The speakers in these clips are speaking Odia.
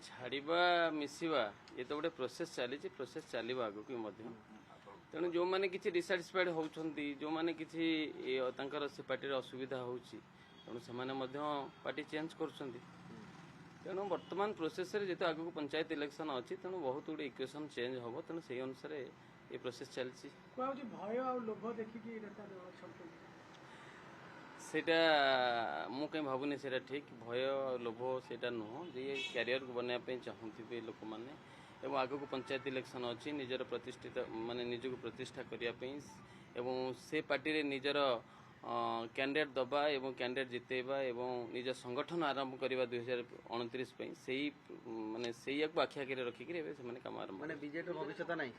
ଛାଡ଼ିବା ମିଶିବା ଏ ତ ଗୋଟେ ପ୍ରୋସେସ୍ ଚାଲିଛି, ପ୍ରୋସେସ୍ ଚାଲିବ ଆଗକୁ ମଧ୍ୟ। ତେଣୁ ଯେଉଁମାନେ କିଛି ଡିସାଟିସ୍ଫାଏଡ୍ ହେଉଛନ୍ତି, ଯେଉଁମାନେ କିଛି ତାଙ୍କର ସେ ପାର୍ଟିରେ ଅସୁବିଧା ହେଉଛି, ତେଣୁ ସେମାନେ ମଧ୍ୟ ପାର୍ଟି ଚେଞ୍ଜ କରୁଛନ୍ତି। ତେଣୁ ବର୍ତ୍ତମାନ ପ୍ରୋସେସ୍ରେ ଯେହେତୁ ଆଗକୁ ପଞ୍ଚାୟତ ଇଲେକ୍ସନ୍ ଅଛି, ତେଣୁ ବହୁତ ଗୁଡ଼ିଏ ଇକ୍ୱେସନ୍ ଚେଞ୍ଜ ହେବ। ତେଣୁ ସେହି ଅନୁସାରେ ଏ ପ୍ରୋସେସ୍ ଚାଲିଛି। ଭୟ ଆଉ ଲୋଭ ଦେଖିକି ସେଇଟା ମୁଁ କାହିଁ ଭାବୁନି ସେଇଟା ଠିକ୍। ଭୟ ଲୋଭ ସେଇଟା ନୁହଁ। ଯିଏ କ୍ୟାରିୟରକୁ ବନାଇବା ପାଇଁ ଚାହୁଁଥିବେ ଲୋକମାନେ ଏବଂ ଆଗକୁ ପଞ୍ଚାୟତ ଇଲେକ୍ସନ୍ ଅଛି, ନିଜର ପ୍ରତିଷ୍ଠିତ ମାନେ ନିଜକୁ ପ୍ରତିଷ୍ଠା କରିବା ପାଇଁ ଏବଂ ସେ ପାର୍ଟିରେ ନିଜର କ୍ୟାଣ୍ଡିଡେଟ୍ ଦେବା ଏବଂ କ୍ୟାଣ୍ଡିଡେଟ୍ ଜିତେଇବା ଏବଂ ନିଜ ସଂଗଠନ ଆରମ୍ଭ କରିବା 2029 ପାଇଁ ସେଇଆକୁ ଆଖି ଆଗରେ ରଖିକିରି ଏବେ ସେମାନେ କାମ ଆରମ୍ଭ। ବିଜେଡିର ଭବିଷ୍ୟତ ନାହିଁ,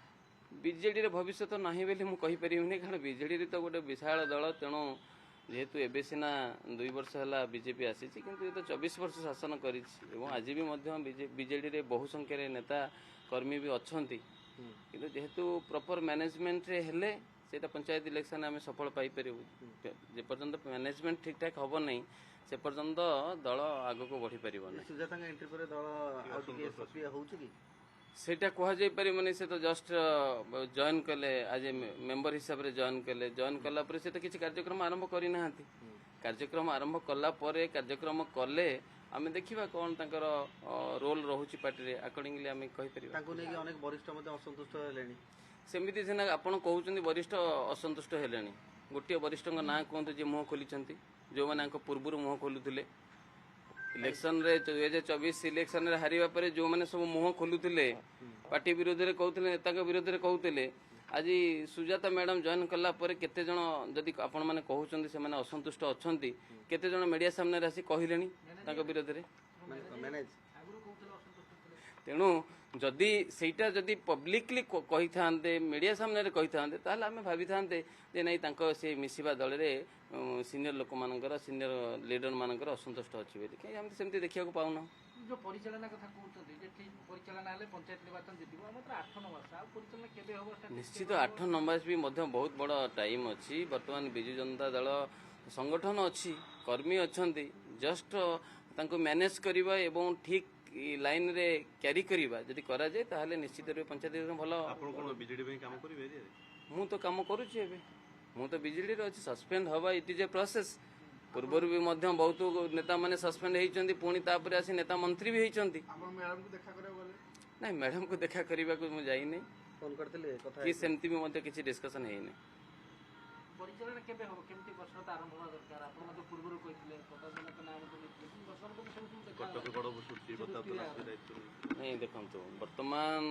ବିଜେଡିର ଭବିଷ୍ୟତ ନାହିଁ ବୋଲି ମୁଁ କହିପାରିବିନି, କାରଣ ବିଜେଡିରେ ତ ଗୋଟେ ବିଶାଳ ଦଳ। ତେଣୁ ଯେହେତୁ ଏବେ ସିନା 2 ବର୍ଷ ହେଲା ବିଜେପି ଆସିଛି, କିନ୍ତୁ ଏ ତ 24 ବର୍ଷ ଶାସନ କରିଛି ଏବଂ ଆଜି ବି ମଧ୍ୟ ବିଜେଡିରେ ବହୁ ସଂଖ୍ୟାରେ ନେତା କର୍ମୀ ବି ଅଛନ୍ତି। କିନ୍ତୁ ଯେହେତୁ ପ୍ରପର ମ୍ୟାନେଜମେଣ୍ଟରେ ହେଲେ ସେଇଟା ପଞ୍ଚାୟତ ଇଲେକ୍ସନ୍ ଆମେ ସଫଳ ପାଇପାରିବୁ। ଯେପର୍ଯ୍ୟନ୍ତ ମ୍ୟାନେଜମେଣ୍ଟ ଠିକ୍ ଠାକ୍ ହେବ ନାହିଁ, ସେ ପର୍ଯ୍ୟନ୍ତ ଦଳ ଆଗକୁ ବଢ଼ିପାରିବ ନାହିଁ। ସୁଜାତାଙ୍କ ଏଣ୍ଟ୍ରି ପରେ ଦଳ ଆଉ ଟିକେ ସକ୍ରିୟ ହେଉଛି କି ସେଇଟା କୁହାଯାଇପାରିବନି। ସେ ତ ଜଷ୍ଟ ଜଏନ୍ କଲେ, ଆଜ ଏ ମେମ୍ବର ହିସାବରେ ଜଏନ୍ କଲା ପରେ ସେ ତ କିଛି କାର୍ଯ୍ୟକ୍ରମ ଆରମ୍ଭ କରିନାହାନ୍ତି। କାର୍ଯ୍ୟକ୍ରମ ଆରମ୍ଭ କଲା ପରେ କାର୍ଯ୍ୟକ୍ରମ କଲେ ଆମେ ଦେଖିବା କ'ଣ ତାଙ୍କର ରୋଲ୍ ରହୁଛି ପାର୍ଟିରେ, ଆକର୍ଡିଂଲି ଆମେ କହିପାରିବା। ତାଙ୍କୁ ନେଇକି ଅନେକ ବରିଷ୍ଠ ମଧ୍ୟ ଅସନ୍ତୁଷ୍ଟ ହେଲେଣି। ସେମିତି ସିନା ଆପଣ କହୁଛନ୍ତି ବରିଷ୍ଠ ଅସନ୍ତୁଷ୍ଟ ହେଲେଣି। ଗୋଟିଏ ବରିଷ୍ଠଙ୍କ ନାଁ କୁହନ୍ତୁ ଯିଏ ମୁହଁ ଖୋଲିଛନ୍ତି, ଯେଉଁମାନେ ଆଙ୍କ ପୂର୍ବରୁ ମୁହଁ ଖୋଲୁଥିଲେ। ଇଲେକ୍ସନରେ 2024 ଇଲେକ୍ସନରେ ହାରିବା ପରେ ଯେଉଁମାନେ ସବୁ ମୁହଁ ଖୋଲୁଥିଲେ, ପାର୍ଟି ବିରୋଧରେ କହୁଥିଲେ, ନେତାଙ୍କ ବିରୋଧରେ କହୁଥିଲେ, ଆଜି ସୁଜାତା ମ୍ୟାଡାମ ଜଏନ୍ କଲା ପରେ କେତେଜଣ, ଯଦି ଆପଣମାନେ କହୁଛନ୍ତି ସେମାନେ ଅସନ୍ତୁଷ୍ଟ ଅଛନ୍ତି, କେତେଜଣ ମିଡ଼ିଆ ସାମ୍ନାରେ ଆସି କହିଲେଣି ତାଙ୍କ ବିରୋଧରେ। ତେଣୁ ଯଦି ସେଇଟା ଯଦି ପବ୍ଲିକଲି କହିଥାନ୍ତେ, ମିଡ଼ିଆ ସାମ୍ନାରେ କହିଥାନ୍ତେ, ତାହେଲେ ଆମେ ଭାବିଥାନ୍ତେ ଯେ ନାଇଁ ତାଙ୍କ ସେ ମିଶିବା ଦଳରେ ସିନିୟର ଲୋକମାନଙ୍କର, ସିନିୟର ଲିଡରମାନଙ୍କର ଅସନ୍ତୁଷ୍ଟ ଅଛି ବୋଲି। କାହିଁ ଆମେ ସେମିତି ଦେଖିବାକୁ ପାଉନ। ଯେଉଁ ପରିଚାଳନା କଥା କହୁଛନ୍ତି ଯେ ଠିକ୍ ପରିଚାଳନା ହେଲେ ପଞ୍ଚାୟତ ନିର୍ବାଚନ ଜିତିବ, ମାତ୍ର 8-9 ମାସ ଆଉ ପରିଚାଳନା କେବେ ହେବ? ନିଶ୍ଚିତ 8-9 ମାସ ବି ମଧ୍ୟ ବହୁତ ବଡ଼ ଟାଇମ୍ ଅଛି। ବର୍ତ୍ତମାନ ବିଜୁ ଜନତା ଦଳ ସଂଗଠନ ଅଛି, କର୍ମୀ ଅଛନ୍ତି, ଜଷ୍ଟ ତାଙ୍କୁ ମ୍ୟାନେଜ କରିବା ଏବଂ ଠିକ୍ ଲାଇନରେ କ୍ୟାରି କରିବା ଯଦି କରାଯାଏ, ତାହେଲେ ନିଶ୍ଚିତ ରୂପେ ପଞ୍ଚାୟତ ଭଲ। ଆପଣ କ'ଣ ବିଜେଡି ପାଇଁ କାମ କରିବେ? ମୁଁ ତ କାମ କରୁଛି ଏବେ, ମୁଁ ତ ବିଜେଡିରେ ଅଛି। ସସ୍ପେଣ୍ଡ ହେବା ଇଟ୍ ଇଜ୍ ଏ ପ୍ରୋସେସ୍। ପୂର୍ବରୁ ବି ମଧ୍ୟ ବହୁତ ନେତାମାନେ ସସ୍ପେଣ୍ଡ ହେଇଛନ୍ତି, ପୁଣି ତାପରେ ଆସି ନେତା ମନ୍ତ୍ରୀ ବି ହେଇଛନ୍ତି। ନାଇଁ, ମ୍ୟାଡାମକୁ ଦେଖା କରିବାକୁ ମୁଁ ଯାଇନି କି ସେମିତି ବି ମଧ୍ୟ କିଛି ଡିସ୍କସନ୍ ହେଇନି। ପରିଚାଳନା କେବେ ହେବ, କେମିତି ବର୍ଷଟା ଆରମ୍ଭ ହେବା ଦରକାର? ଆପଣ ମଧ୍ୟ ପୂର୍ବରୁ କହିଥିଲେ ନାଇଁ, ଦେଖନ୍ତୁ ବର୍ତ୍ତମାନ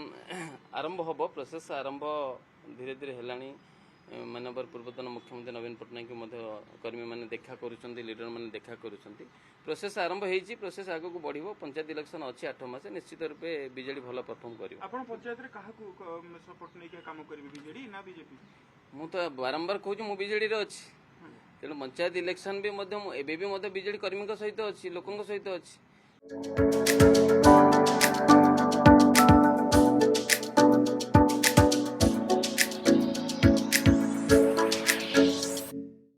ଆରମ୍ଭ ହେବ, ପ୍ରୋସେସ୍ ଆରମ୍ଭ ଧୀରେ ଧୀରେ ହେଲାଣି। ମାନ୍ୟବର ପୂର୍ବତନ ମୁଖ୍ୟମନ୍ତ୍ରୀ ନବୀନ ପଟ୍ଟନାୟକ ମଧ୍ୟ କର୍ମୀମାନେ ଦେଖା କରୁଛନ୍ତି, ଲିଡରମାନେ ଦେଖା କରୁଛନ୍ତି। ପ୍ରୋସେସ୍ ଆରମ୍ଭ ହେଇଛି, ପ୍ରୋସେସ୍ ଆଗକୁ ବଢ଼ିବ। ପଞ୍ଚାୟତ ଇଲେକ୍ସନ୍ ଅଛି 8 ମାସ, ନିଶ୍ଚିତ ରୂପେ ବିଜେଡି ଭଲ ପରଫର୍ମ କରିବ। ଆପଣ ପଞ୍ଚାୟତରେ କାହାକୁ ସପୋର୍ଟ ନେଇକି କାମ କରିବେ, ବିଜେଡି ନା ବିଜେପି? ମୁଁ ତ ବାରମ୍ବାର କହୁଛି ମୁଁ ବିଜେଡିରେ ଅଛି। ତେଣୁ ପଞ୍ଚାୟତ ଇଲେକ୍ସନ୍ ବି ମଧ୍ୟ ଏବେ ବି ମଧ୍ୟ ବିଜେଡି କର୍ମୀଙ୍କ ସହିତ ଅଛି, ଲୋକଙ୍କ ସହିତ ଅଛି।